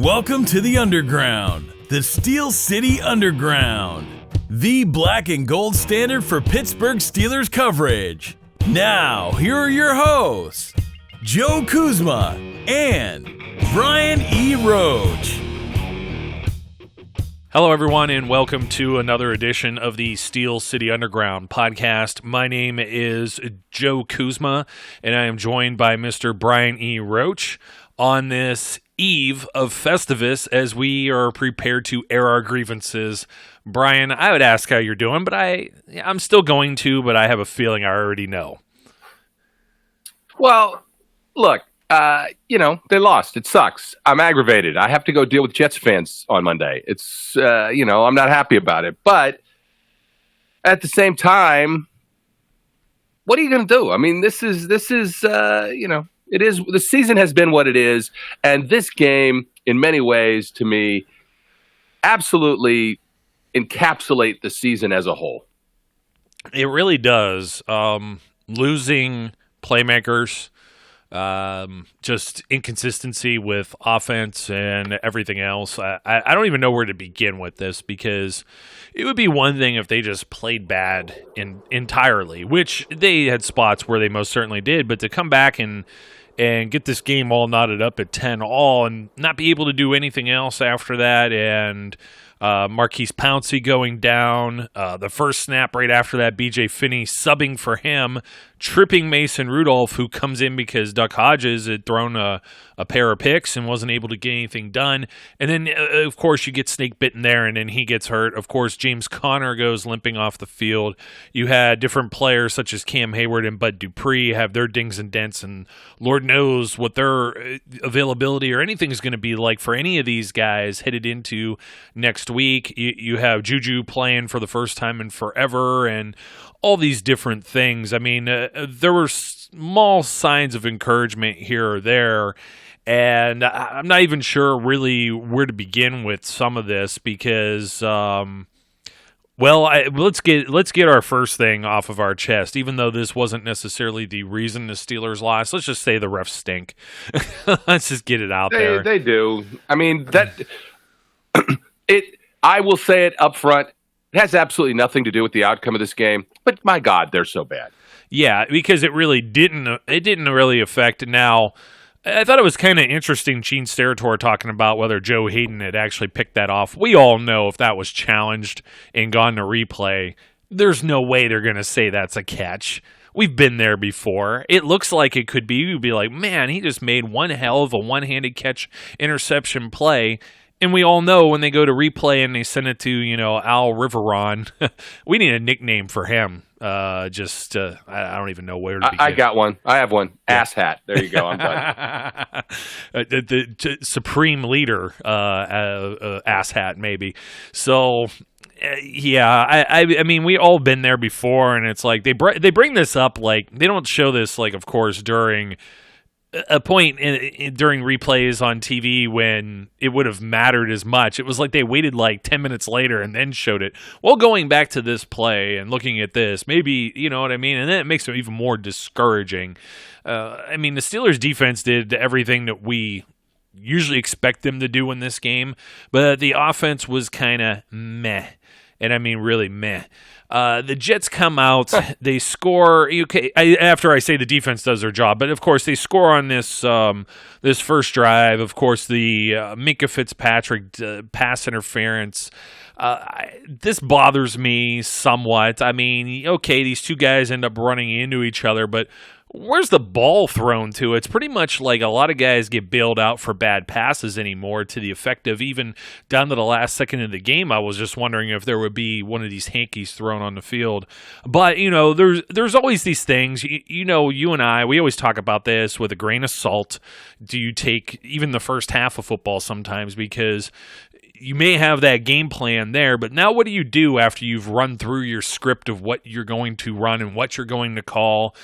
Welcome to the Underground, the Steel City Underground, the black and gold standard for Pittsburgh Steelers coverage. Now, here are your hosts, Joe Kuzma and Brian E. Roach. Hello, everyone, and welcome to another edition of the Steel City Underground podcast. My name is Joe Kuzma, and I am joined by Mr. Brian E. Roach on this eve of Festivus as we are prepared to air our grievances. Brian, I would ask how you're doing, but I'm still going to, but I have a feeling I already know. Well, look, they lost. It sucks. I'm aggravated. I have to go deal with Jets fans on Monday. It's, I'm not happy about it. But at the same time, what are you going to do? I mean, this is, it is, the season has been what it is. And this game, in many ways, to me, absolutely encapsulate the season as a whole. It really does. Losing playmakers, just inconsistency with offense and everything else. I don't even know where to begin with this, because it would be one thing if they just played bad entirely, which they had spots where they most certainly did, but to come back and get this game all knotted up at 10-all and not be able to do anything else after that, and Marquise Pouncey going down, the first snap right after that, B.J. Finney subbing for him, tripping Mason Rudolph, who comes in because Duck Hodges had thrown a pair of picks and wasn't able to get anything done. And then, of course, you get Snake-bitten there, and then he gets hurt. Of course, James Conner goes limping off the field. You had different players such as Cam Hayward and Bud Dupree have their dings and dents, and Lord knows what their availability or anything is going to be like for any of these guys headed into next week. You have Juju playing for the first time in forever, and all these different things. I mean, there were small signs of encouragement here or there, and I'm not even sure really where to begin with some of this, because let's get our first thing off of our chest. Even though this wasn't necessarily the reason the Steelers lost, let's just say the refs stink. Let's just get it out there. They do. I mean, I will say it up front. It has absolutely nothing to do with the outcome of this game, but my God, they're so bad. Yeah, because it really didn't. It didn't really affect. Now, I thought it was kind of interesting. Gene Steratore talking about whether Joe Hayden had actually picked that off. We all know if that was challenged and gone to replay, there's no way they're going to say that's a catch. We've been there before. It looks like it could be. You'd be like, man, he just made one hell of a one-handed catch interception play. And we all know when they go to replay and they send it to, Al Riveron, we need a nickname for him. I don't even know where to begin. I got one. I have one. Ass hat. There you go. I'm done. the supreme leader, ass hat, maybe. So, I mean, we all been there before, and it's like they bring this up, like they don't show this, like, of course, during a point during replays on TV when it would have mattered as much. It was like they waited like 10 minutes later and then showed it. Well, going back to this play and looking at this, maybe, you know what I mean? And then it makes it even more discouraging. I mean, the Steelers defense did everything that we usually expect them to do in this game, but the offense was kind of meh. And I mean really meh. The Jets come out, they score. Okay, after I say the defense does their job, but of course they score on this first drive. Of course, the Minkah Fitzpatrick pass interference. This bothers me somewhat. I mean, okay, these two guys end up running into each other, but where's the ball thrown to? It's pretty much like a lot of guys get bailed out for bad passes anymore, to the effect of even down to the last second of the game. I was just wondering if there would be one of these hankies thrown on the field. But, there's always these things. You and I, we always talk about this with a grain of salt. Do you take even the first half of football sometimes? Because you may have that game plan there, but now what do you do after you've run through your script of what you're going to run and what you're going to call?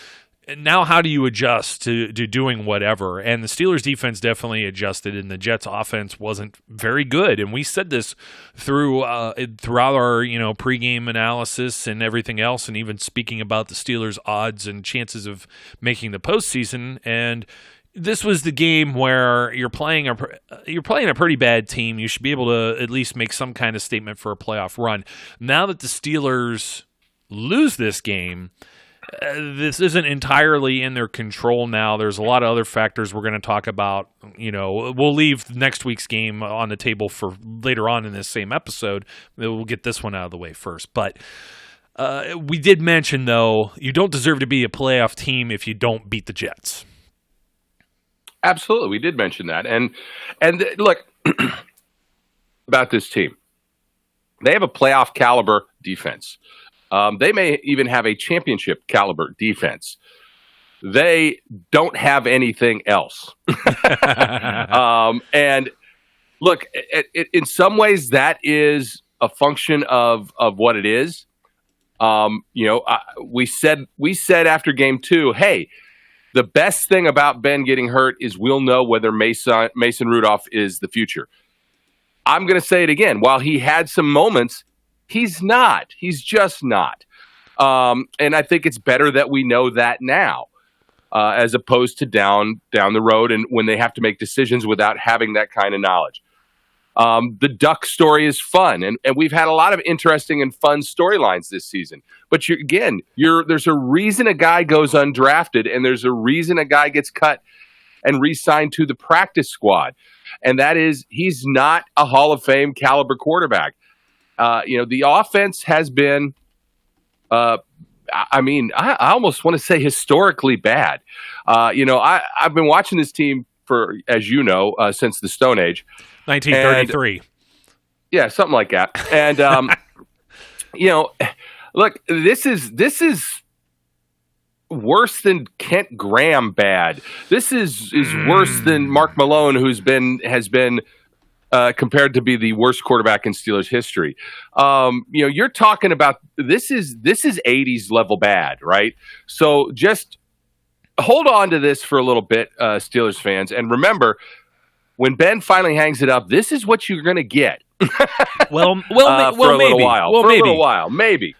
Now, how do you adjust to doing whatever? And the Steelers defense definitely adjusted, and the Jets offense wasn't very good. And we said this throughout our pregame analysis and everything else, and even speaking about the Steelers' odds and chances of making the postseason. And this was the game where you're playing a pretty bad team. You should be able to at least make some kind of statement for a playoff run. Now that the Steelers lose this game, this isn't entirely in their control now. There's a lot of other factors we're going to talk about. We'll leave next week's game on the table for later on in this same episode. We'll get this one out of the way first. But we did mention, though, you don't deserve to be a playoff team if you don't beat the Jets. Absolutely. We did mention that. And look, about this team. They have a playoff caliber defense. They may even have a championship caliber defense. They don't have anything else. And look, in some ways, that is a function of what it is. We said after game 2, hey, the best thing about Ben getting hurt is we'll know whether Mason Rudolph is the future. I'm going to say it again. While he had some moments, he's not. He's just not. And I think it's better that we know that now, as opposed to down the road and when they have to make decisions without having that kind of knowledge. The Duck story is fun, and we've had a lot of interesting and fun storylines this season. But there's a reason a guy goes undrafted, and there's a reason a guy gets cut and re-signed to the practice squad, and that is he's not a Hall of Fame caliber quarterback. The offense has been, I almost want to say historically bad. I've been watching this team for, as you know, since the Stone Age. 1933. Yeah, something like that. And, look, this is worse than Kent Graham bad. This is worse than Mark Malone, has been compared to be the worst quarterback in Steelers history. You're talking about this is 80s level bad, right? So just hold on to this for a little bit, Steelers fans, and remember, when Ben finally hangs it up, this is what you're going to get. Well, for a maybe. little while, maybe.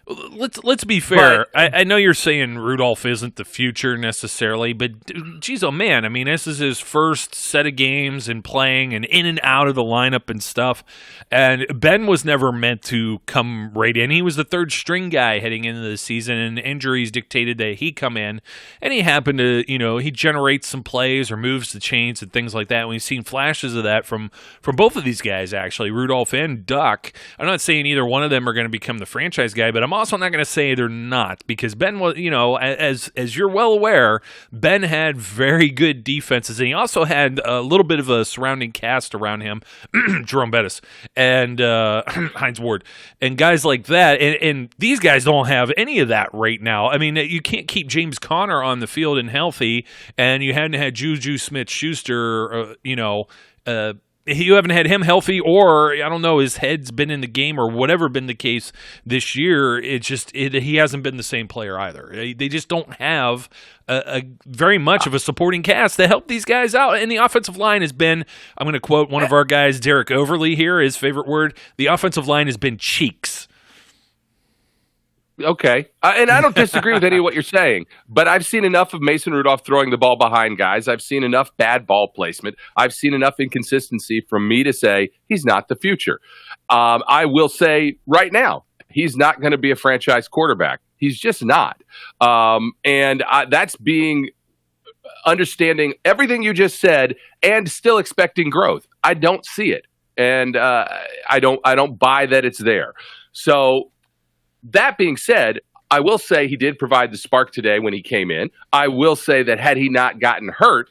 Let's be fair. I know you're saying Rudolph isn't the future necessarily, but geez, oh man, I mean, this is his first set of games and playing and in and out of the lineup and stuff. And Ben was never meant to come right in. He was the third string guy heading into the season, and injuries dictated that he come in. And he happened to, he generates some plays or moves the chains and things like that. And we've seen flashes of that from both of these guys, actually, Rudolph and Duck. I'm not saying either one of them are going to become the franchise guy, but I'm also not going to say they're not, because Ben was, as you're well aware, Ben had very good defenses, and he also had a little bit of a surrounding cast around him, Jerome Bettis and Hines Ward, and guys like that, and these guys don't have any of that right now. I mean, you can't keep James Conner on the field and healthy, and you hadn't had Juju Smith-Schuster, you haven't had him healthy, or I don't know, his head's been in the game or whatever been the case this year. He hasn't been the same player either. They just don't have a very much of a supporting cast to help these guys out. And the offensive line has been, I'm going to quote one of our guys, Derek Overly here, his favorite word, the offensive line has been cheeks. Okay. And I don't disagree with any of what you're saying, but I've seen enough of Mason Rudolph throwing the ball behind guys. I've seen enough bad ball placement. I've seen enough inconsistency from me to say he's not the future. I will say right now, he's not going to be a franchise quarterback. He's just not. That's being understanding everything you just said and still expecting growth. I don't see it. And I don't buy that it's there. So, that being said, I will say he did provide the spark today when he came in. I will say that had he not gotten hurt,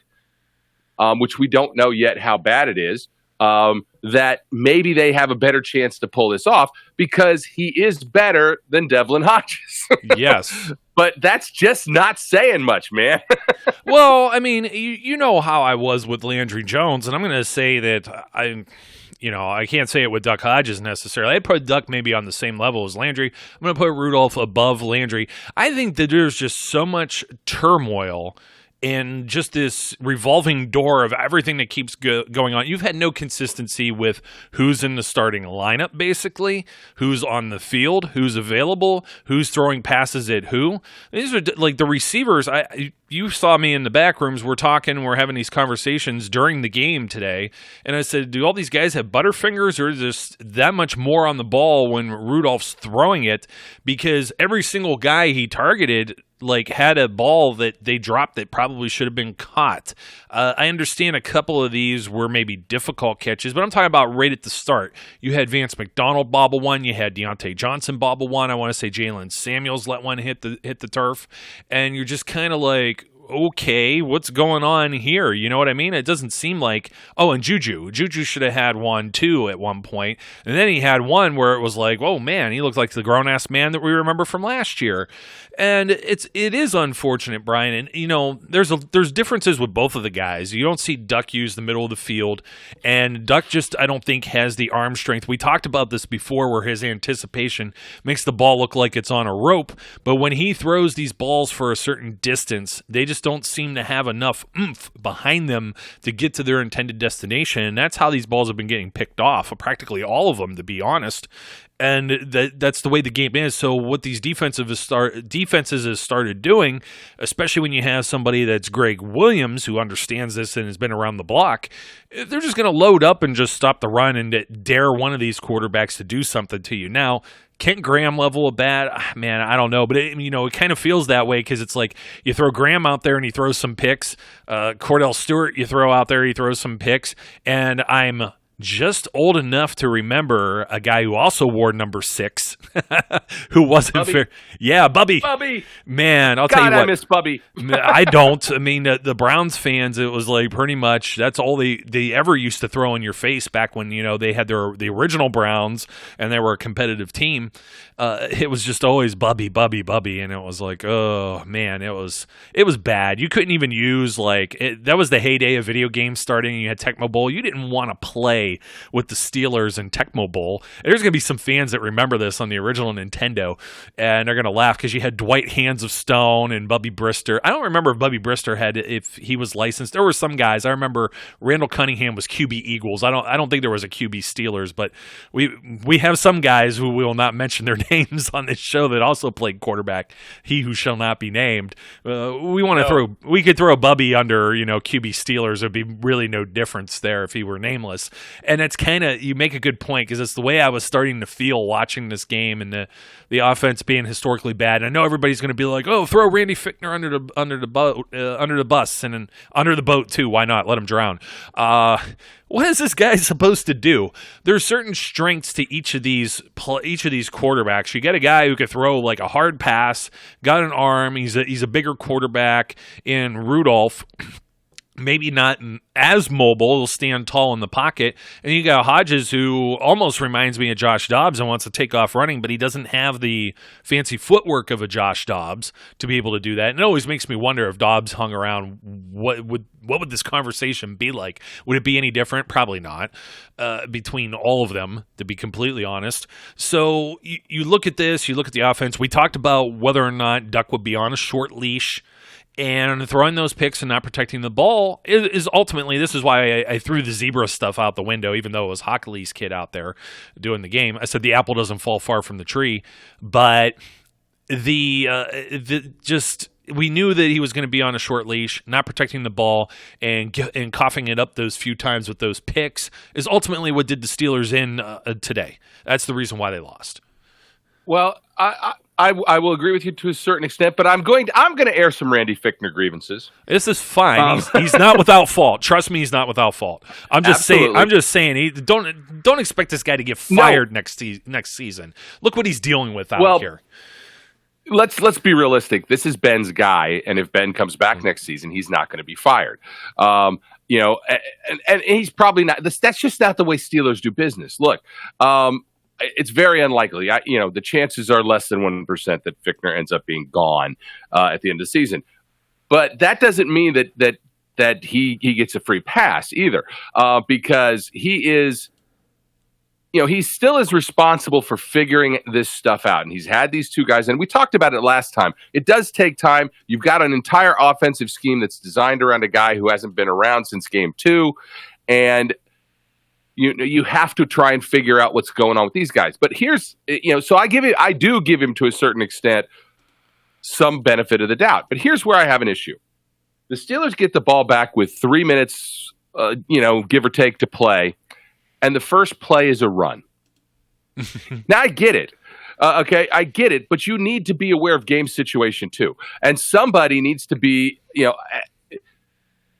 which we don't know yet how bad it is, that maybe they have a better chance to pull this off because he is better than Devlin Hodges. Yes. But that's just not saying much, man. Well, I mean, you know how I was with Landry Jones, and I'm going to say that I can't say it with Duck Hodges necessarily. I'd put Duck maybe on the same level as Landry. I'm going to put Rudolph above Landry. I think that there's just so much turmoil and just this revolving door of everything that keeps going on. You've had no consistency with who's in the starting lineup, basically, who's on the field, who's available, who's throwing passes at who. These are like the receivers. You saw me in the back rooms. We're talking, we're having these conversations during the game today, and I said, do all these guys have butterfingers, or is there that much more on the ball when Rudolph's throwing it? Because every single guy he targeted had a ball that they dropped that probably should have been caught. I understand a couple of these were maybe difficult catches, but I'm talking about right at the start. You had Vance McDonald bobble one, you had Deontay Johnson bobble one. I want to say Jalen Samuels let one hit the turf, and you're just kind of like, okay, what's going on here? You know what I mean? It doesn't seem like, and Juju should have had one too at one point. And then he had one where it was like, oh man, he looked like the grown-ass man that we remember from last year. And it is unfortunate, Brian. And, there's differences with both of the guys. You don't see Duck use the middle of the field. And Duck just, I don't think, has the arm strength. We talked about this before where his anticipation makes the ball look like it's on a rope. But when he throws these balls for a certain distance, they just don't seem to have enough oomph behind them to get to their intended destination. And that's how these balls have been getting picked off, practically all of them, to be honest. And that's the way the game is. So what these defenses has started doing, especially when you have somebody that's Greg Williams, who understands this and has been around the block, they're just going to load up and just stop the run and dare one of these quarterbacks to do something to you. Now, Kent Graham level of bad, man, I don't know. But, it kind of feels that way because it's like you throw Graham out there and he throws some picks. Cordell Stewart, you throw out there, he throws some picks. And I'm just old enough to remember a guy who also wore number 6, who wasn't fair. Yeah, Bubby. Man, I'll tell you what. I miss Bubby. I don't. I mean, the Browns fans, it was like pretty much that's all they ever used to throw in your face back when, they had the original Browns and they were a competitive team. It was just always Bubby, and it was like, oh man, it was bad. You couldn't even use that was the heyday of video games starting. You had Tecmo Bowl. You didn't want to play with the Steelers and Tecmo Bowl. There's going to be some fans that remember this on the original Nintendo, and they're going to laugh because you had Dwight Hands of Stone and Bubby Brister. I don't remember if Bubby Brister if he was licensed. There were some guys. I remember Randall Cunningham was QB Eagles. I don't think there was a QB Steelers, but we have some guys who we will not mention their names on this show that also played quarterback. He who shall not be named. We could throw Bubby under QB Steelers. There'd be really no difference there if he were nameless. And it's kind of, you make a good point because it's the way I was starting to feel watching this game and the offense being historically bad. And I know everybody's going to be like, oh, throw Randy Fichtner under the bus and under the boat too. Why not? Let him drown. What is this guy supposed to do? There's certain strengths to each of these quarterbacks. You get a guy who could throw like a hard pass, got an arm. He's a bigger quarterback in Rudolph. Maybe not as mobile, he'll stand tall in the pocket. And you got Hodges, who almost reminds me of Josh Dobbs and wants to take off running, but he doesn't have the fancy footwork of a Josh Dobbs to be able to do that. And it always makes me wonder if Dobbs hung around, what would this conversation be like? Would it be any different? Probably not, between all of them, to be completely honest. So you look at this, you look at the offense. We talked about whether or not Duck would be on a short leash. And throwing those picks and not protecting the ball is ultimately, this is why I threw the zebra stuff out the window, even though it was Hockley's kid out there doing the game. I said the apple doesn't fall far from the tree, but we knew that he was going to be on a short leash, not protecting the ball, and coughing it up those few times with those picks is ultimately what did the Steelers in today. That's the reason why they lost. Well, I will agree with you to a certain extent, but I'm going to air some Randy Fichtner grievances. This is fine. He's not without fault. Trust me, he's not without fault. I'm just saying. Don't expect this guy to get fired next season. Look what he's dealing with out here. Let's be realistic. This is Ben's guy, and if Ben comes back next season, he's not going to be fired. And he's probably not. That's just not the way Steelers do business. Look. It's very unlikely. The chances are less than 1% that Fichtner ends up being gone at the end of the season. But that doesn't mean that he gets a free pass either, because he is, he still is responsible for figuring this stuff out. And he's had these two guys, and we talked about it last time. It does take time. You've got an entire offensive scheme that's designed around a guy who hasn't been around since game 2. And you have to try and figure out what's going on with these guys. But here's, so I do give him to a certain extent some benefit of the doubt. But here's where I have an issue. The Steelers get the ball back with 3 minutes, give or take, to play. And the first play is a run. Now, I get it. Okay, I get it. But you need to be aware of game situation, too. And somebody needs to be,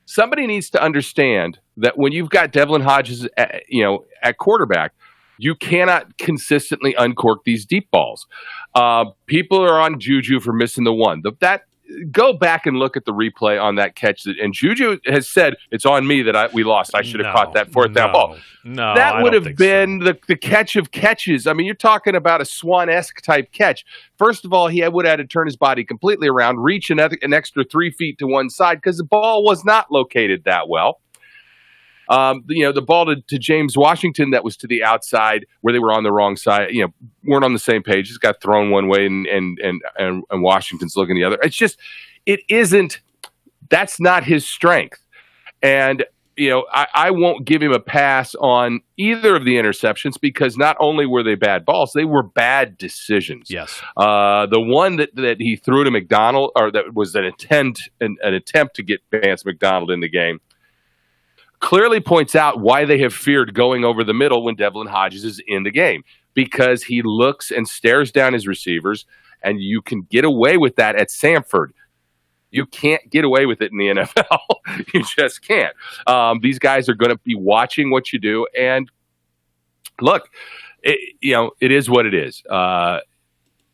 somebody needs to understand that when you've got Devlin Hodges, at quarterback, you cannot consistently uncork these deep balls. People are on Juju for missing the one. Go back and look at the replay on that catch. And Juju has said, it's on me that we lost. I should have caught that fourth down ball. No, that would have been the catch of catches. I mean, you're talking about a Swan-esque type catch. First of all, he would have had to turn his body completely around, reach an extra 3 feet to one side because the ball was not located that well. The ball to James Washington that was to the outside where they were on the wrong side, weren't on the same page. It's got thrown one way and Washington's looking the other. It's just, that's not his strength. And, I won't give him a pass on either of the interceptions because not only were they bad balls, they were bad decisions. Yes. The one that he threw to McDonald, or that was an attempt to get Vance McDonald in the game, clearly points out why they have feared going over the middle when Devlin Hodges is in the game, because he looks and stares down his receivers, and you can get away with that at Samford. You can't get away with it in the NFL. You just can't. These guys are going to be watching what you do, and look, it is what it is.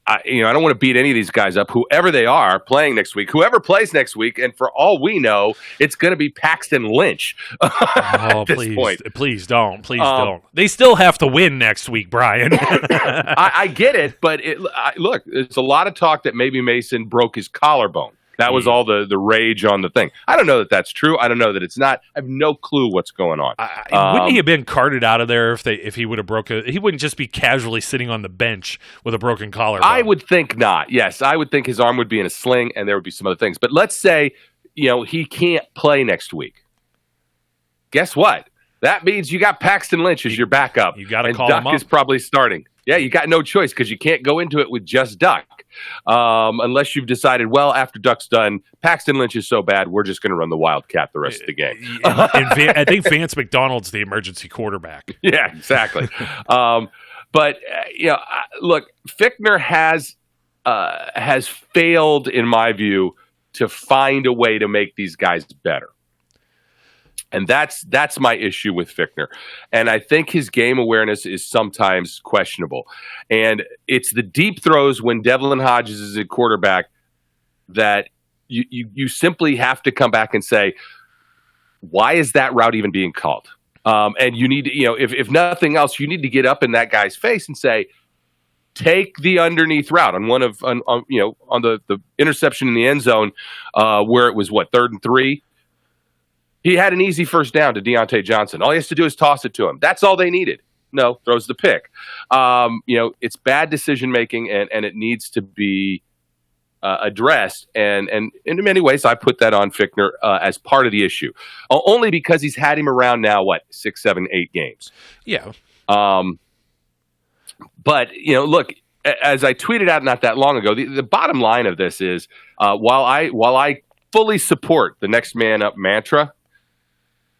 I don't want to beat any of these guys up, whoever they are playing next week, whoever plays next week. And for all we know, it's going to be Paxton Lynch at this point. Please don't. They still have to win next week, Brian. I get it. But look, there's a lot of talk that maybe Mason broke his collarbone. That was all the rage on the thing. I don't know that that's true. I don't know that it's not. I have no clue what's going on. Wouldn't he have been carted out of there if he would have he wouldn't just be casually sitting on the bench with a broken collarbone? I would think not. Yes, I would think his arm would be in a sling and there would be some other things. But let's say, he can't play next week. Guess what? That means you got Paxton Lynch as your backup. You got to call Duck him up. Is probably starting. Yeah, you got no choice because you can't go into it with just Duck. Unless you've decided, well, after Duck's done, Paxton Lynch is so bad, we're just going to run the Wildcat the rest of the game. I think Vance McDonald's the emergency quarterback. Yeah, exactly. But look, Fichtner has failed, in my view, to find a way to make these guys better. And that's my issue with Fichtner. And I think his game awareness is sometimes questionable. And it's the deep throws when Devlin Hodges is a quarterback that you simply have to come back and say, why is that route even being called? And you need to, if nothing else, you need to get up in that guy's face and say, take the underneath route on on the interception in the end zone where it was 3rd and 3. He had an easy first down to Deontay Johnson. All he has to do is toss it to him. That's all they needed. No, throws the pick. It's bad decision making, and it needs to be addressed. And in many ways, I put that on Fichtner as part of the issue, only because he's had him around now 6, 7, 8 games. Yeah. But look, as I tweeted out not that long ago, the bottom line of this is while I fully support the next man up mantra,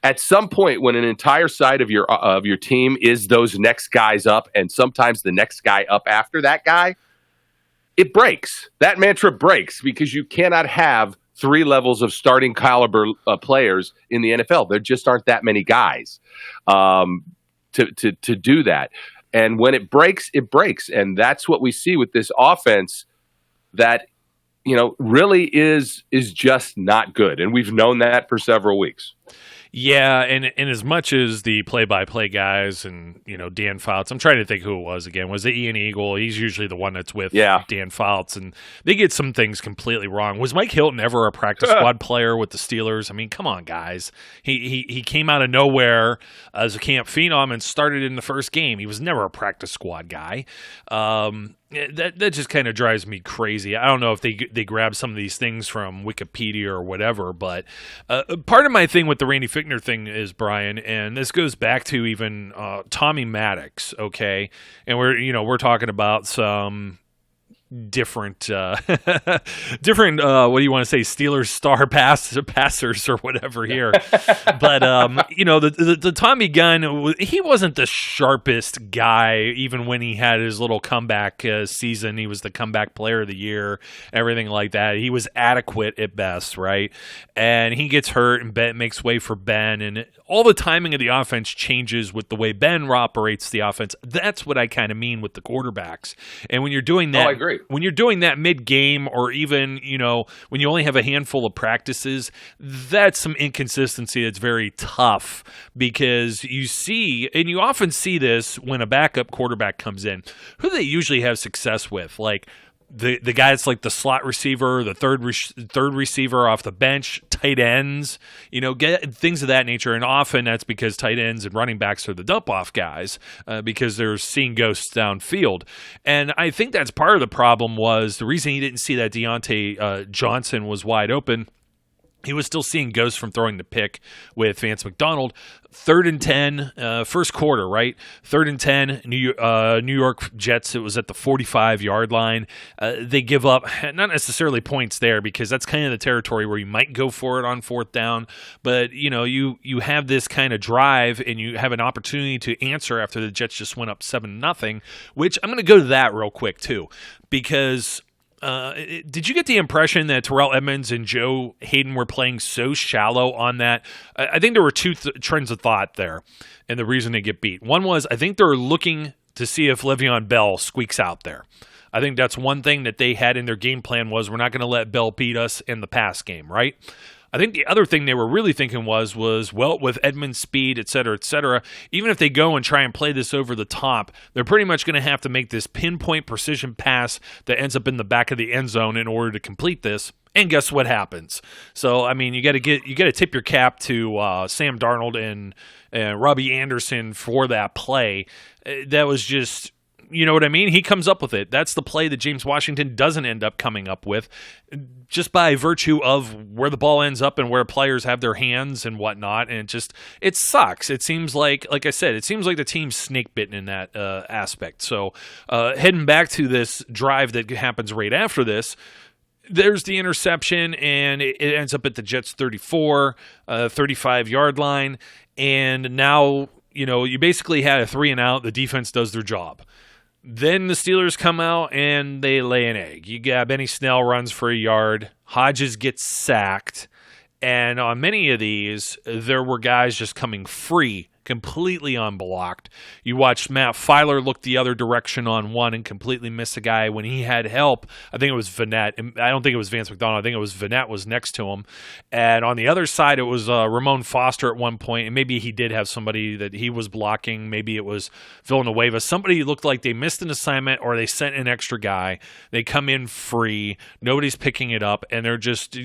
at some point when an entire side of your team is those next guys up, and sometimes the next guy up after that guy, it breaks. That mantra breaks because you cannot have 3 levels of starting caliber players in the NFL. There just aren't that many guys to do that. And when it breaks, it breaks. And that's what we see with this offense that, really is just not good. And we've known that for several weeks. Yeah, and as much as the play-by-play guys and, Dan Fouts, I'm trying to think who it was again. Was it Ian Eagle? He's usually the one that's with Dan Fouts, and they get some things completely wrong. Was Mike Hilton ever a practice squad player with the Steelers? I mean, come on, guys. He came out of nowhere as a camp phenom and started in the first game. He was never a practice squad guy. That just kind of drives me crazy. I don't know if they grab some of these things from Wikipedia or whatever, but part of my thing with the Randy Fichtner thing is, Brian, and this goes back to even Tommy Maddox, okay? And we're talking about some different different what do you want to say, Steelers star passers or whatever here. But the Tommy Gunn, he wasn't the sharpest guy even when he had his little comeback season. He was the comeback player of the year, everything like that. He was adequate at best, right? And he gets hurt and Ben makes way for Ben, and all the timing of the offense changes with the way Ben operates the offense. That's what I kind of mean with the quarterbacks. And when you're doing that, I agree. When you're doing that mid-game, or even, when you only have a handful of practices, that's some inconsistency that's very tough, because you see, and you often see this when a backup quarterback comes in, who they usually have success with, like the guy that's like the slot receiver, the third receiver off the bench, tight ends, get things of that nature. And often that's because tight ends and running backs are the dump-off guys because they're seeing ghosts downfield. And I think that's part of the problem. Was the reason he didn't see that Deontay Johnson was wide open. He was still seeing ghosts from throwing the pick with Vance McDonald. 3rd and 10, first quarter, right? 3rd and 10, New York Jets, it was at the 45-yard line. They give up, not necessarily points there, because that's kind of the territory where you might go for it on 4th down. But, you have this kind of drive, and you have an opportunity to answer after the Jets just went up 7-0, which I'm going to go to that real quick, too, because did you get the impression that Terrell Edmunds and Joe Hayden were playing so shallow on that? I think there were two trends of thought there, and the reason they get beat. One was, I think they're looking to see if Le'Veon Bell squeaks out there. I think that's one thing that they had in their game plan, was we're not going to let Bell beat us in the pass game, right? I think the other thing they were really thinking was well, with Edmunds' speed, et cetera, even if they go and try and play this over the top, they're pretty much going to have to make this pinpoint precision pass that ends up in the back of the end zone in order to complete this. And guess what happens? So, I mean, you got to tip your cap to Sam Darnold and Robbie Anderson for that play. That was just, you know what I mean? He comes up with it. That's the play that James Washington doesn't end up coming up with, just by virtue of where the ball ends up and where players have their hands and whatnot. And it sucks. It seems like I said, it seems like the team's snake-bitten in that aspect. So heading back to this drive that happens right after this, there's the interception, and it ends up at the Jets' 34, 35-yard line. And now, you basically had a 3-and-out. The defense does their job. Then the Steelers come out and they lay an egg. You got Benny Snell runs for a yard. Hodges gets sacked. And on many of these, there were guys just coming free, completely unblocked. You watched Matt Filer look the other direction on one and completely miss a guy when he had help. I think it was Vanette. I don't think it was Vance McDonald. I think it was Vanette was next to him. And on the other side, it was Ramon Foster at one point, and maybe he did have somebody that he was blocking. Maybe it was Villanueva. Somebody looked like they missed an assignment, or they sent an extra guy. They come in free. Nobody's picking it up, and they're just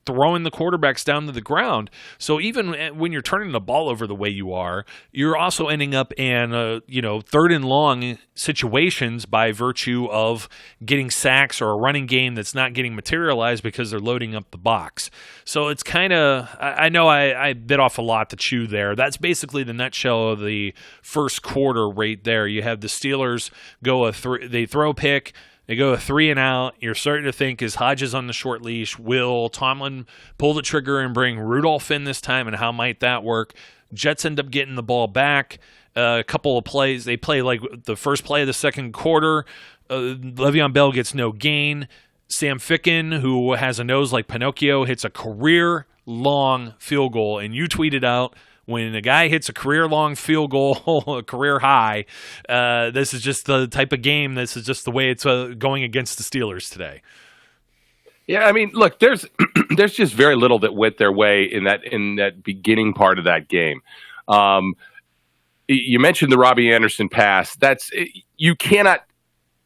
throwing the quarterbacks down to the ground. So even when you're turning the ball over the way you are, you're also ending up in, 3rd and long situations by virtue of getting sacks or a running game that's not getting materialized because they're loading up the box. So it's kind of, I know I bit off a lot to chew there. That's basically the nutshell of the first quarter right there. You have the Steelers they throw a pick. They go a 3-and-out. You're starting to think, is Hodges on the short leash? Will Tomlin pull the trigger and bring Rudolph in this time, and how might that work? Jets end up getting the ball back. A couple of plays. They play like the first play of the second quarter. Le'Veon Bell gets no gain. Sam Ficken, who has a nose like Pinocchio, hits a career-long field goal. And you tweeted out, when a guy hits a career-long field goal, a career high, this is just the type of game. This is just the way it's going against the Steelers today. Yeah, I mean, look, there's there's just very little that went their way in that beginning part of that game. You mentioned the Robbie Anderson pass. You cannot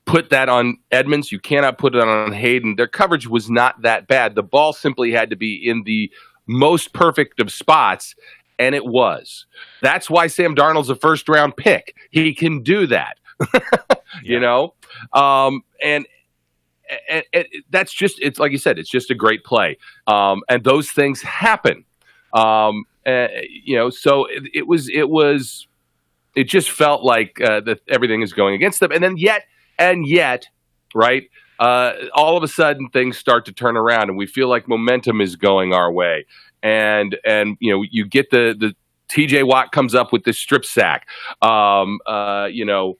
put that on Edmonds. You cannot put it on Hayden. Their coverage was not that bad. The ball simply had to be in the most perfect of spots, and it was. That's why Sam Darnold's a first-round pick. He can do that, you know? And that's just, it's like you said, it's just a great play. And those things happen. You know, so it just felt like that everything is going against them. And then yet, right, all of a sudden things start to turn around and we feel like momentum is going our way. And you know, you get the TJ Watt comes up with this strip sack. You know,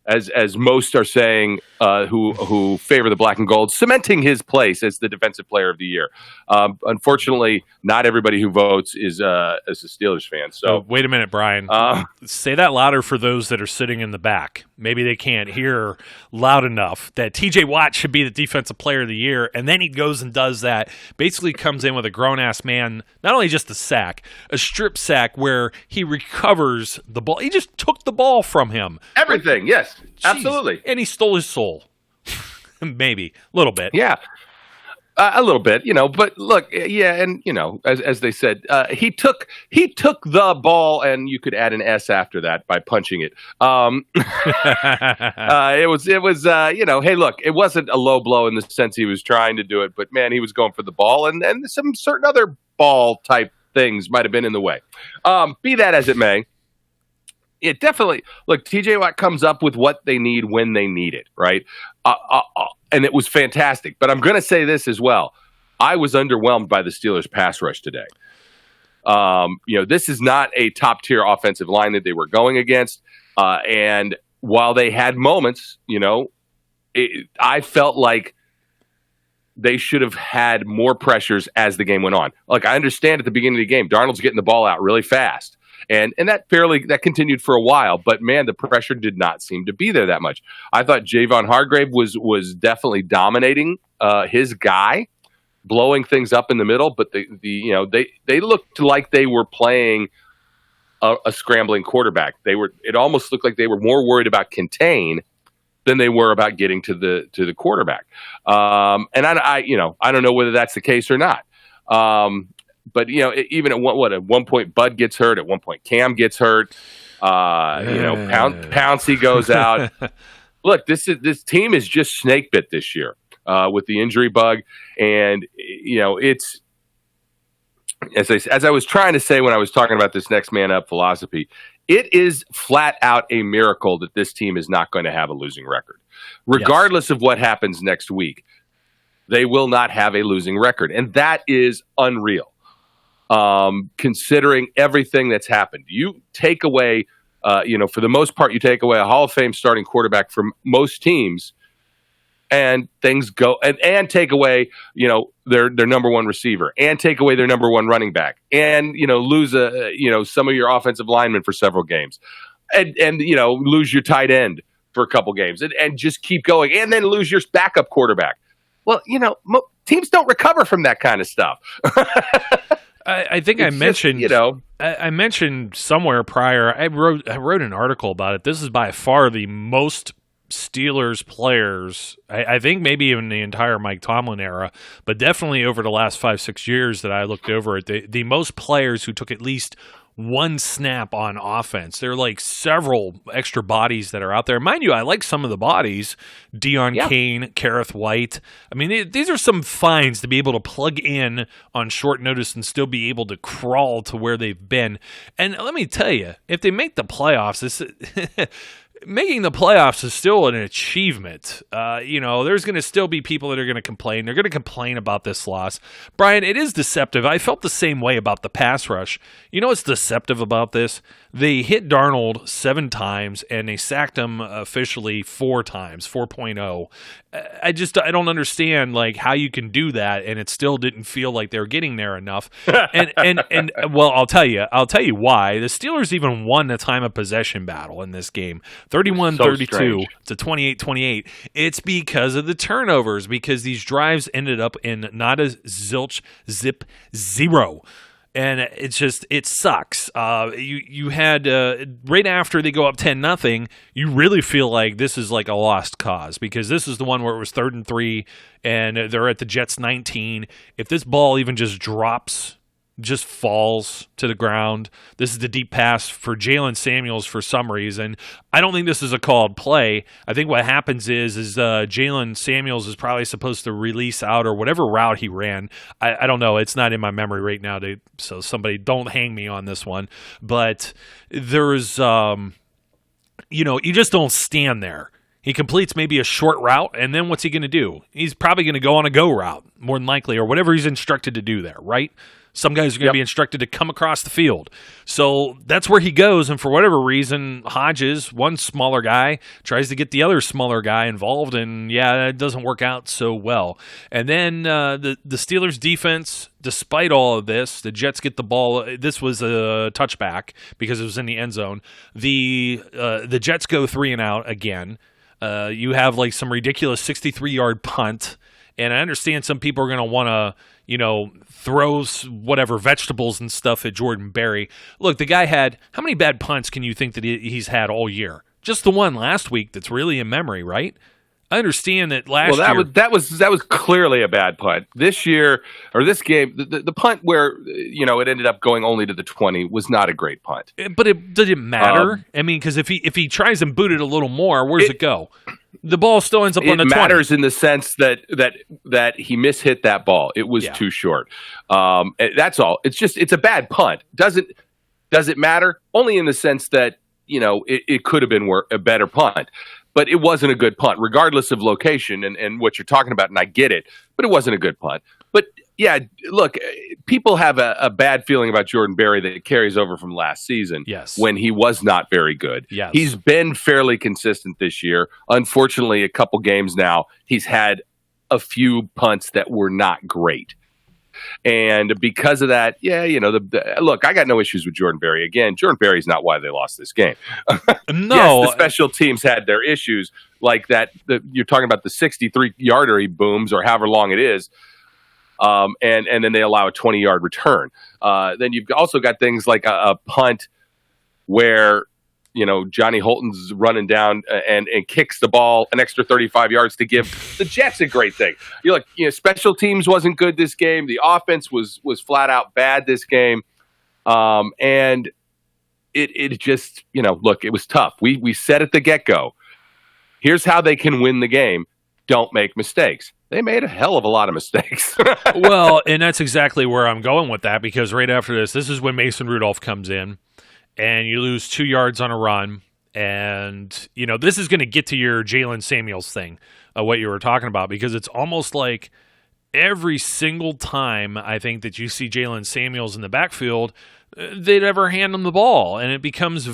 as most are saying, who favor the black and gold, cementing his place as the defensive player of the year. Unfortunately, not everybody who votes is a Steelers fan. So wait a minute, Brian. Say that louder for those that are sitting in the back. Maybe they can't hear loud enough that TJ Watt should be the defensive player of the year, and then he goes and does that. Basically comes in with a grown-ass man, not only just a sack, a strip sack where he recovers the ball. He just took the ball from him. Everything, yes, Jeez. Absolutely. And he stole his soul. Maybe. A little bit. Yeah. A little bit, you know, but look, yeah, and you know, as they said, he took the ball, and you could add an S after that by punching it. It was, you know, hey, look, it wasn't a low blow in the sense he was trying to do it, but man, he was going for the ball, and some certain other ball type things might have been in the way. Be that as it may. It definitely, look, TJ Watt comes up with what they need when they need it, right? And it was fantastic. But I'm going to say this as well. I was underwhelmed by the Steelers' pass rush today. You know, this is not a top-tier offensive line that they were going against. And while they had moments, you know, I felt like they should have had more pressures as the game went on. Like, I understand at the beginning of the game, Darnold's getting the ball out really fast. And that continued for a while, but man, the pressure did not seem to be there that much. I thought Javon Hargrave was definitely dominating his guy, blowing things up in the middle. But they looked like they were playing a scrambling quarterback. It almost looked like they were more worried about contain than they were about getting to the quarterback. And I don't know whether that's the case or not. But, you know, even at one point, Bud gets hurt. At one point, Cam gets hurt. You know, Pouncey goes out. Look, this team is just snake bit this year with the injury bug. And, you know, it's, as I was trying to say when I was talking about this next man up philosophy, it is flat out a miracle that this team is not going to have a losing record. Regardless of what happens next week, they will not have a losing record. And that is unreal. Considering everything that's happened, you take away, you know, for the most part, you take away a Hall of Fame starting quarterback from most teams, and things go and take away, you know, their number one receiver, and take away their number one running back, and you know, lose some of your offensive linemen for several games, and you know, lose your tight end for a couple games, and just keep going, and then lose your backup quarterback. Well, you know, teams don't recover from that kind of stuff. I think I mentioned, you know, I mentioned somewhere prior, I wrote an article about it. This is by far the most Steelers players, I think maybe even the entire Mike Tomlin era, but definitely over the last 5-6 years that I looked over it, the most players who took at least one snap on offense. There are like several extra bodies that are out there. Mind you, I like some of the bodies. Deion Kane, Kareth White. I mean, these are some finds to be able to plug in on short notice and still be able to crawl to where they've been. And let me tell you, if they make the playoffs, making the playoffs is still an achievement. You know, there's going to still be people that are going to complain. They're going to complain about this loss. Brian, it is deceptive. I felt the same way about the pass rush. You know what's deceptive about this? They hit Darnold 7 times, and they sacked him officially 4 times, 4.0. I don't understand like how you can do that, and it still didn't feel like they were getting there enough. And well, I'll tell you why. The Steelers even won the time of possession battle in this game, 31-32 to 28-28. It's because of the turnovers, because these drives ended up in not a zilch, zip, zero. And it sucks. You had right after they go up 10-0, you really feel like this is like a lost cause, because this is the one where it was 3rd and 3, and they're at the Jets 19. If this ball even just drops, just falls to the ground, this is the deep pass for Jalen Samuels for some reason. I don't think this is a called play. I think what happens is Jalen Samuels is probably supposed to release out or whatever route he ran. I don't know. It's not in my memory right now, so somebody don't hang me on this one. But there's, you just don't stand there. He completes maybe a short route, and then what's he going to do? He's probably going to go on a go route, more than likely, or whatever he's instructed to do there, right? Some guys are going to be instructed to come across the field. So that's where he goes, and for whatever reason, Hodges, one smaller guy, tries to get the other smaller guy involved, and it doesn't work out so well. And then the Steelers' defense, despite all of this, the Jets get the ball. This was a touchback because it was in the end zone. The Jets go 3 and out again. You have like some ridiculous 63-yard punt, and I understand some people are going to want to, throws whatever vegetables and stuff at Jordan Berry. Look, the guy had, how many bad punts can you think that he's had all year? Just the one last week that's really in memory, right? I understand that last year. That was clearly a bad punt. This year, or this game, the punt where, it ended up going only to the 20 was not a great punt. But it didn't matter. I mean, because if he tries and boot it a little more, where's it go? The ball still ends up on the 20. It matters in the sense that he mishit that ball. It was too short. That's all. It's a bad punt. Does it matter? Only in the sense that, it could have been a better punt. But it wasn't a good punt, regardless of location and what you're talking about, and I get it. But it wasn't a good punt. But, look, people have a bad feeling about Jordan Berry that carries over from last season when he was not very good. Yes. He's been fairly consistent this year. Unfortunately, a couple games now, he's had a few punts that were not great. And because of that, look, I got no issues with Jordan Berry. Again, Jordan Berry's not why they lost this game. No. Yes, the special teams had their issues like that. You're talking about the 63-yarder he booms or however long it is. And then they allow a 20-yard return. Then you've also got things like a punt where, Johnny Holton's running down and kicks the ball an extra 35 yards to give the Jets a great thing. You're like, special teams wasn't good this game. The offense was flat out bad this game. And it just, look, it was tough. We said at the get-go, here's how they can win the game. Don't make mistakes. They made a hell of a lot of mistakes. Well, and that's exactly where I'm going with that, because right after this is when Mason Rudolph comes in, and you lose 2 yards on a run. And, this is going to get to your Jalen Samuels thing, what you were talking about, because it's almost like every single time I think that you see Jalen Samuels in the backfield, they'd ever hand him the ball. And it becomes,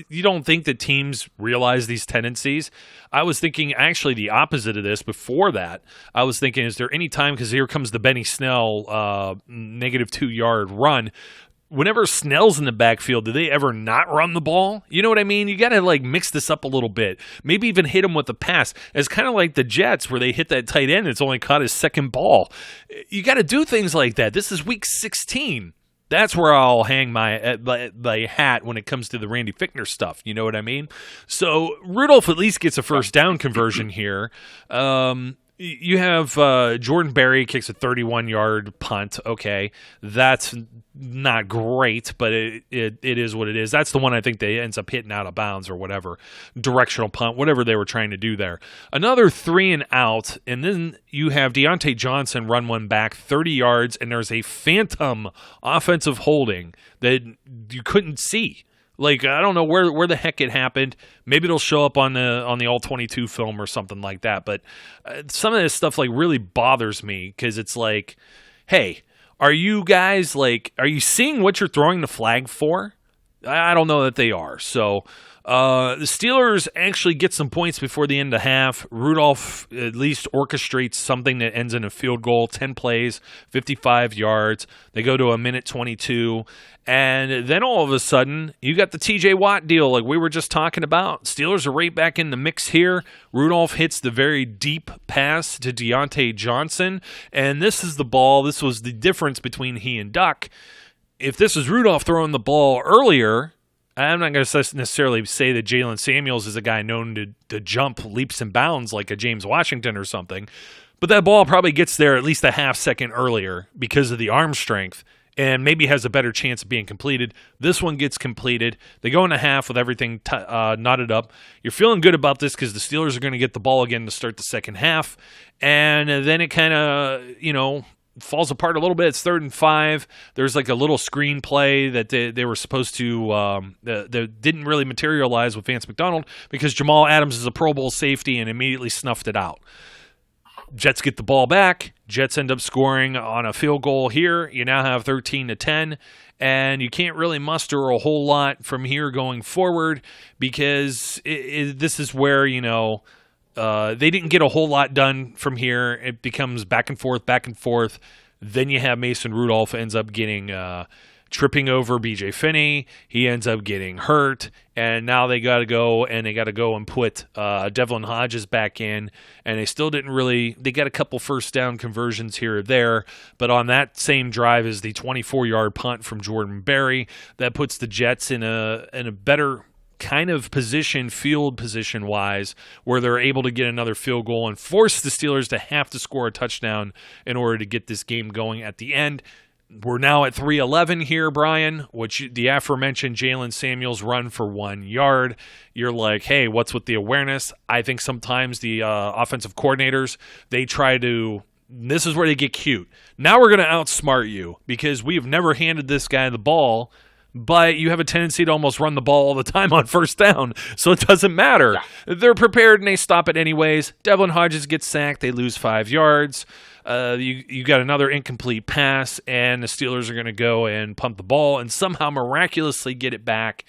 you don't think that teams realize these tendencies. I was thinking actually the opposite of this before that. I was thinking, is there any time, because here comes the Benny Snell negative 2 yard run. Whenever Snell's in the backfield, do they ever not run the ball? You know what I mean? You got to mix this up a little bit. Maybe even hit him with a pass. It's kind of like the Jets where they hit that tight end. It's only caught his second ball. You got to do things like that. This is week 16. That's where I'll hang my hat when it comes to the Randy Fichtner stuff. You know what I mean? So Rudolph at least gets a first down conversion here. You have Jordan Berry kicks a 31-yard punt. Okay, that's not great, but it is what it is. That's the one I think they ends up hitting out of bounds or whatever, directional punt, whatever they were trying to do there. Another 3 and out, and then you have Deontay Johnson run one back 30 yards, and there's a phantom offensive holding that you couldn't see. I don't know where the heck it happened. Maybe it'll show up on the All-22 film or something like that. But some of this stuff really bothers me, because it's like, hey, are you guys are you seeing what you're throwing the flag for? I don't know that they are. So the Steelers actually get some points before the end of half. Rudolph at least orchestrates something that ends in a field goal, 10 plays, 55 yards. They go to a minute 22. And then all of a sudden, you got the TJ Watt deal like we were just talking about. Steelers are right back in the mix here. Rudolph hits the very deep pass to Deontay Johnson. And this is the ball. This was the difference between he and Duck. If this was Rudolph throwing the ball earlier, I'm not going to necessarily say that Jalen Samuels is a guy known to jump leaps and bounds like a James Washington or something. But that ball probably gets there at least a half second earlier because of the arm strength, and maybe has a better chance of being completed. This one gets completed. They go in a half with everything knotted up. You're feeling good about this because the Steelers are going to get the ball again to start the second half. And then it kind of, falls apart a little bit. It's 3rd and 5. There's like a little screen play that they were supposed to that didn't really materialize with Vance McDonald because Jamal Adams is a Pro Bowl safety and immediately snuffed it out. Jets get the ball back. Jets end up scoring on a field goal here. You now have 13-10, and you can't really muster a whole lot from here going forward because this is where, they didn't get a whole lot done from here. It becomes back and forth. Then you have Mason Rudolph ends up getting tripping over B.J. Finney. He ends up getting hurt, and now they got to go and put Devlin Hodges back in, and they still didn't really – they got a couple first down conversions here or there, but on that same drive is the 24-yard punt from Jordan Berry that puts the Jets in a better – kind of field position wise, where they're able to get another field goal and force the Steelers to have to score a touchdown in order to get this game going at the end. We're now at 3:11 here, Brian, which the aforementioned Jalen Samuels run for 1 yard. You're like, hey, what's with the awareness? I think sometimes the offensive coordinators, they try to this is where they get cute. Now we're going to outsmart you because we have never handed this guy the ball, but you have a tendency to almost run the ball all the time on first down, so it doesn't matter. Yeah. They're prepared, and they stop it anyways. Devlin Hodges gets sacked. They lose 5 yards. You got another incomplete pass, and the Steelers are going to go and pump the ball and somehow miraculously get it back.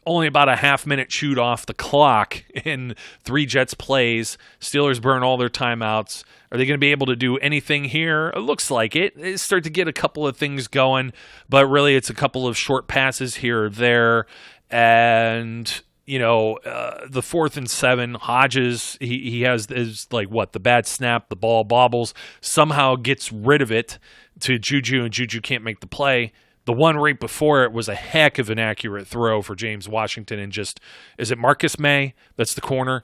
Only about a half-minute chewed off the clock in 3 Jets plays. Steelers burn all their timeouts. Are they going to be able to do anything here? It looks like it. They start to get a couple of things going, but really it's a couple of short passes here or there. And, the 4th and 7, Hodges, he has the bad snap, the ball bobbles, somehow gets rid of it to Juju, and Juju can't make the play. The one right before it was a heck of an accurate throw for James Washington, and is it Marcus May? That's the corner.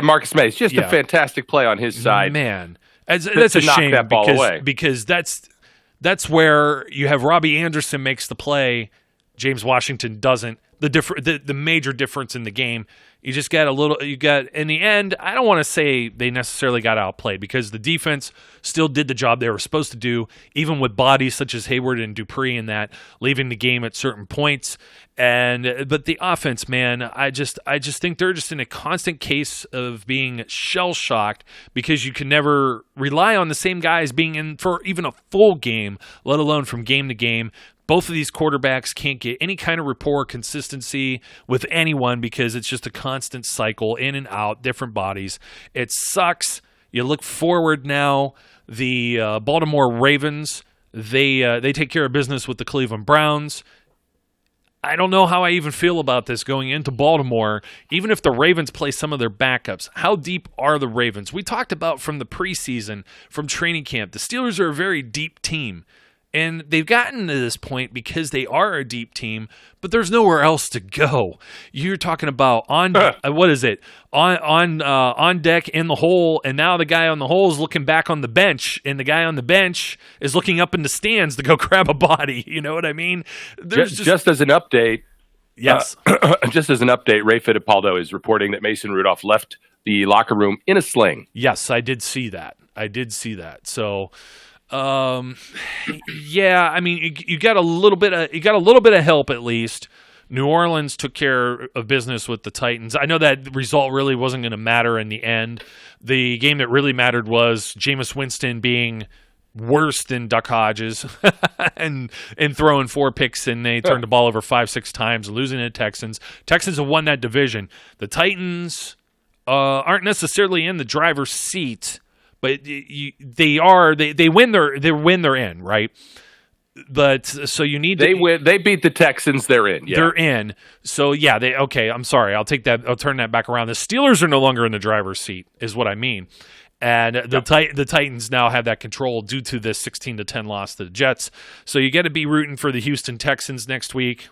Marcus May. It's just a fantastic play on his side. Man, that's a shame that ball away. Because that's where you have Robbie Anderson makes the play, James Washington doesn't. The major difference in the game. In the end, I don't want to say they necessarily got outplayed because the defense still did the job they were supposed to do, even with bodies such as Hayward and Dupree and that leaving the game at certain points. But the offense, man, I just think they're just in a constant case of being shell-shocked because you can never rely on the same guys being in for even a full game, let alone from game to game. Both of these quarterbacks can't get any kind of rapport or consistency with anyone because it's just a constant cycle in and out, different bodies. It sucks. You look forward now. The Baltimore Ravens, they take care of business with the Cleveland Browns. I don't know how I even feel about this going into Baltimore, even if the Ravens play some of their backups. How deep are the Ravens? We talked about from the preseason, from training camp, the Steelers are a very deep team. And they've gotten to this point because they are a deep team, but there's nowhere else to go. You're talking about on deck in the hole, and now the guy on the hole is looking back on the bench, and the guy on the bench is looking up in the stands to go grab a body. You know what I mean? Just as an update, yes. Just as an update, Ray Fittipaldo is reporting that Mason Rudolph left the locker room in a sling. Yes, I did see that. So. Yeah, I mean, you got a little bit of help at least. New Orleans took care of business with the Titans. I know that result really wasn't going to matter in the end. The game that really mattered was Jameis Winston being worse than Duck Hodges and throwing 4 picks, and they turned the ball over 5-6 times, losing to the Texans. Texans have won that division. The Titans aren't necessarily in the driver's seat, but they are. They win they're in, right? But so you need they win. They beat the Texans. They're in. Yeah. They're in. So yeah, okay. I'm sorry. I'll take that. I'll turn that back around. The Steelers are no longer in the driver's seat, is what I mean. And the Titans now have that control due to this 16-10 loss to the Jets. So you got to be rooting for the Houston Texans next week,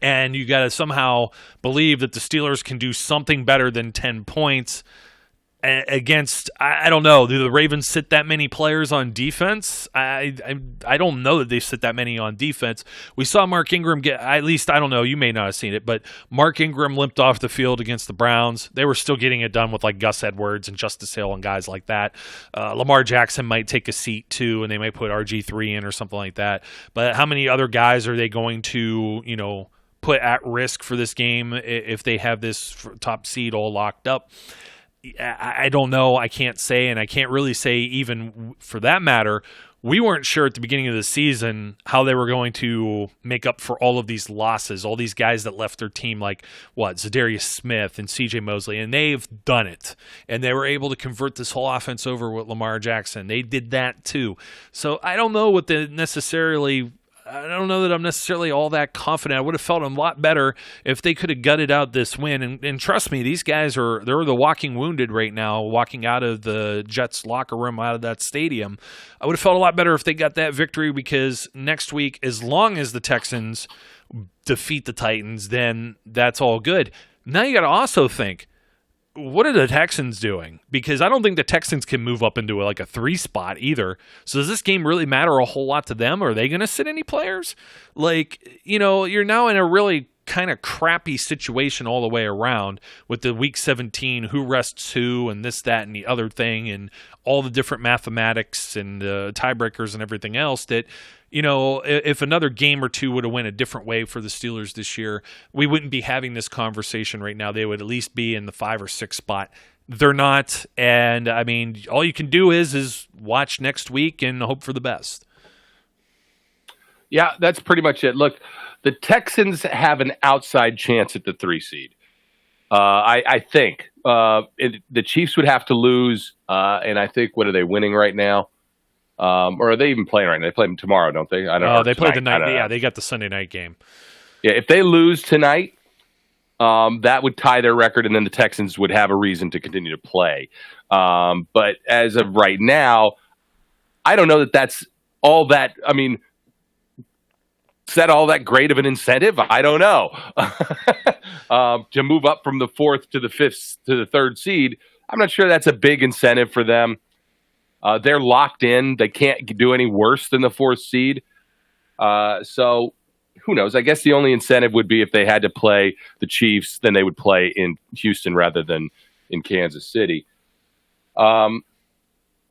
and you got to somehow believe that the Steelers can do something better than 10 points against, I don't know, do the Ravens sit that many players on defense? I don't know that they sit that many on defense. We saw Mark Ingram get, at least, I don't know, you may not have seen it, but Mark Ingram limped off the field against the Browns. They were still getting it done with like Gus Edwards and Justice Hill and guys like that. Lamar Jackson might take a seat too, and they might put RG3 in or something like that. But how many other guys are they going to, put at risk for this game if they have this top seed all locked up? I don't know. I can't say, and I can't really say even for that matter. We weren't sure at the beginning of the season how they were going to make up for all of these losses, all these guys that left their team like, Zadarius Smith and C.J. Mosley, and they've done it. And they were able to convert this whole offense over with Lamar Jackson. They did that too. So I don't know I don't know that I'm necessarily all that confident. I would have felt a lot better if they could have gutted out this win. And trust me, these guys they're the walking wounded right now, walking out of the Jets locker room, out of that stadium. I would have felt a lot better if they got that victory, because next week, as long as the Texans defeat the Titans, then that's all good. Now you got to also think, what are the Texans doing? Because I don't think the Texans can move up into a 3 spot either. So does this game really matter a whole lot to them? Are they going to sit any players? You're now in a really kind of crappy situation all the way around with the Week 17, who rests who, and this, that, and the other thing, and all the different mathematics and tiebreakers and everything else that, if another game or two would have went a different way for the Steelers this year, we wouldn't be having this conversation right now. They would at least be in the 5 or 6 spot. They're not, and I mean, all you can do is watch next week and hope for the best. Yeah, that's pretty much it. Look, the Texans have an outside chance at the 3 seed. I think the Chiefs would have to lose, and I think, what are they winning right now? Or are they even playing right now? They play them tomorrow, don't they? I don't know. They played the night. Yeah, they got the Sunday night game. Yeah, if they lose tonight, that would tie their record, and then the Texans would have a reason to continue to play. But as of right now, I don't know that that's all that. I mean, is that all that great of an incentive? I don't know. To move up from the 4th to the 5th to the 3rd seed, I'm not sure that's a big incentive for them. They're locked in. They can't do any worse than the 4th seed. So who knows? I guess the only incentive would be if they had to play the Chiefs, then they would play in Houston rather than in Kansas City. The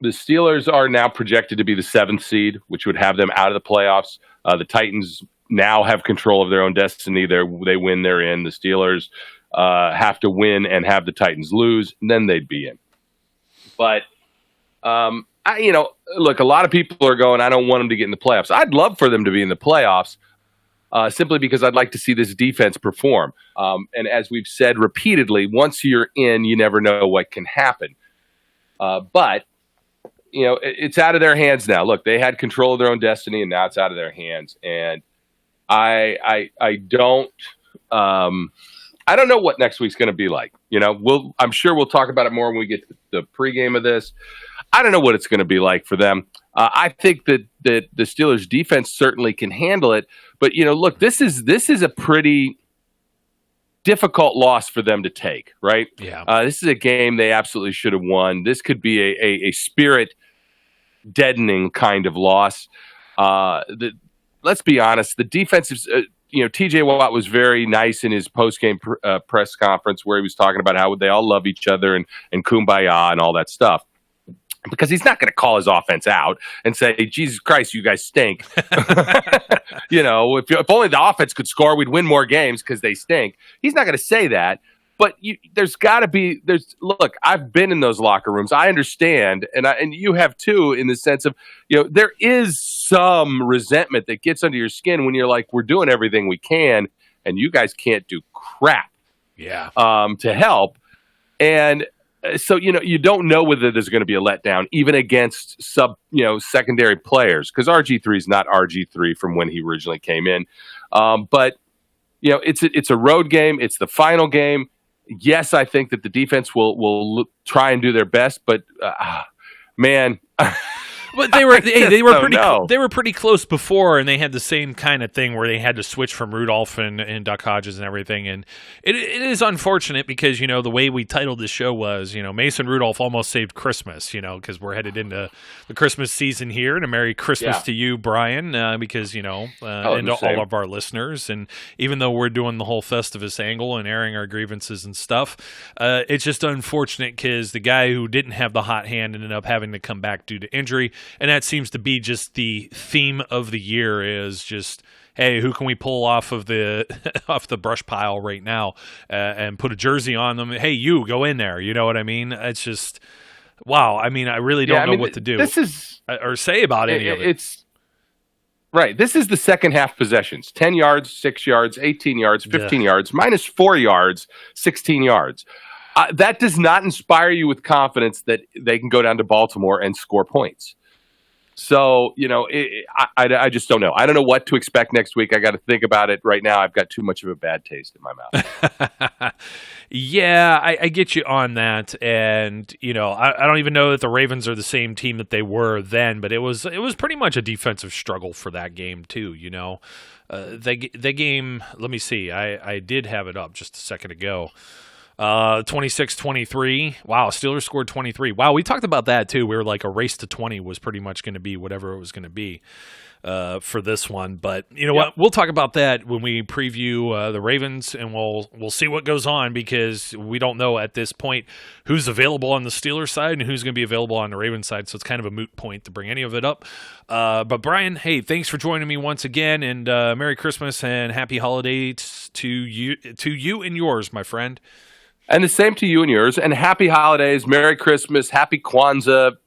Steelers are now projected to be the 7th seed, which would have them out of the playoffs. The Titans now have control of their own destiny. They win, they're in. The Steelers have to win and have the Titans lose, and then they'd be in. But look, a lot of people are going, I don't want them to get in the playoffs. I'd love for them to be in the playoffs, simply because I'd like to see this defense perform. And as we've said repeatedly, once you're in, you never know what can happen. But it's out of their hands now. Look, they had control of their own destiny, and now it's out of their hands. And I don't know what next week's going to be like. I'm sure we'll talk about it more when we get to the pregame of this. I don't know what it's going to be like for them. I think that the Steelers defense certainly can handle it. But, look, this is a pretty difficult loss for them to take, right? Yeah. This is a game they absolutely should have won. This could be a spirit deadening kind of loss. Let's be honest. The defensive, T.J. Watt was very nice in his post-game press conference where he was talking about how they all love each other and kumbaya and all that stuff. Because he's not going to call his offense out and say, Jesus Christ, you guys stink. If only the offense could score, we'd win more games because they stink. He's not going to say that. But there's got to be look, I've been in those locker rooms. I understand, and you have too, in the sense of, there is some resentment that gets under your skin when you're like, we're doing everything we can, and you guys can't do crap. Yeah. To help, and so you don't know whether there's going to be a letdown, even against secondary players, because RG3 is not RG3 from when he originally came in, but it's a road game. It's the final game. Yes, I think that the defense will try and do their best, but man. But they were pretty close before, and they had the same kind of thing where they had to switch from Rudolph and Duck Hodges and everything. And it is unfortunate because the way we titled the show was Mason Rudolph almost saved Christmas, because we're headed into the Christmas season here, and a Merry Christmas to you, Brian, because and to all of our listeners. And even though we're doing the whole Festivus angle and airing our grievances and stuff, it's just unfortunate because the guy who didn't have the hot hand ended up having to come back due to injury. And that seems to be just the theme of the year is just, hey, who can we pull off of the brush pile right now and put a jersey on them? Hey, you go in there. You know what I mean? It's just, wow. I mean, I really don't know what to do or say about any of it. It's right. This is the second half possessions: 10 yards, 6 yards, 18 yards, 15 yards, minus 4 yards, 16 yards. That does not inspire you with confidence that they can go down to Baltimore and score points. So, I just don't know. I don't know what to expect next week. I got to think about it right now. I've got too much of a bad taste in my mouth. Yeah, I get you on that. And, I don't even know that the Ravens are the same team that they were then, but it was pretty much a defensive struggle for that game too, the game, let me see. I did have it up just a second ago. 26-23. Wow, Steelers scored 23. Wow, we talked about that too. We were like a race to 20 was pretty much going to be whatever it was going to be for this one. But you know what? We'll talk about that when we preview the Ravens, and we'll see what goes on because we don't know at this point who's available on the Steelers side and who's going to be available on the Ravens side. So it's kind of a moot point to bring any of it up. But Brian, hey, thanks for joining me once again, and Merry Christmas and Happy Holidays to you and yours, my friend. And the same to you and yours. And happy holidays, Merry Christmas, Happy Kwanzaa,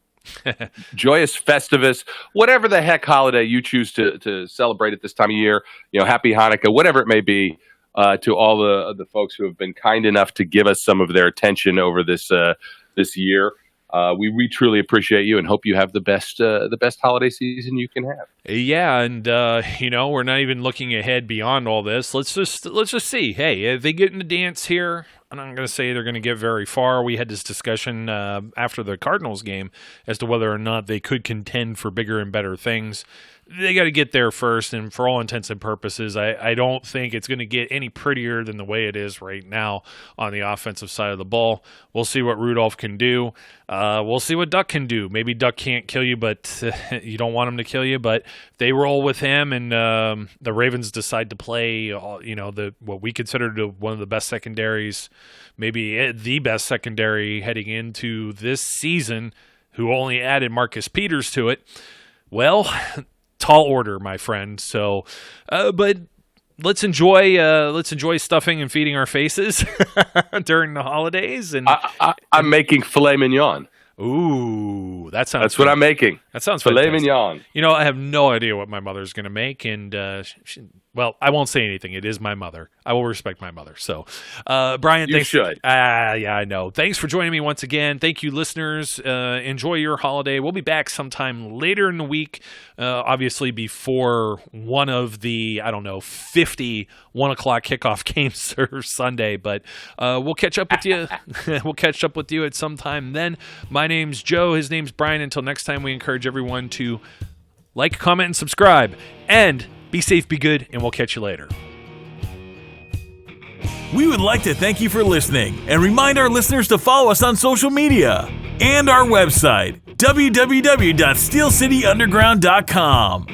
Joyous Festivus, whatever the heck holiday you choose to celebrate at this time of year. Happy Hanukkah, whatever it may be, to all the folks who have been kind enough to give us some of their attention over this year. We truly appreciate you and hope you have the best holiday season you can have. Yeah, and we're not even looking ahead beyond all this. Let's just see. Hey, if they get in the dance here, I'm not going to say they're going to get very far. We had this discussion after the Cardinals game as to whether or not they could contend for bigger and better things. They got to get there first, and for all intents and purposes, I don't think it's going to get any prettier than the way it is right now on the offensive side of the ball. We'll see what Rudolph can do. We'll see what Duck can do. Maybe Duck can't kill you, but you don't want him to kill you. But they roll with him, and the Ravens decide to play, what we consider one of the best secondaries, maybe the best secondary heading into this season, who only added Marcus Peters to it. Well, tall order, my friend. So, but let's enjoy stuffing and feeding our faces during the holidays. And I'm making filet mignon. Ooh, that's what I'm making. That sounds filet fantastic. Mignon. I have no idea what my mother's going to make, and well, I won't say anything. It is my mother. I will respect my mother. So, Brian, you should. Yeah, I know. Thanks for joining me once again. Thank you, listeners. Enjoy your holiday. We'll be back sometime later in the week, obviously before one of the 50 1 o'clock kickoff games or Sunday. But we'll catch up with you. We'll catch up with you at some time then. My name's Joe. His name's Brian. Until next time, we encourage everyone to like, comment, and subscribe. And be safe, be good, and we'll catch you later. We would like to thank you for listening and remind our listeners to follow us on social media and our website, www.steelcityunderground.com.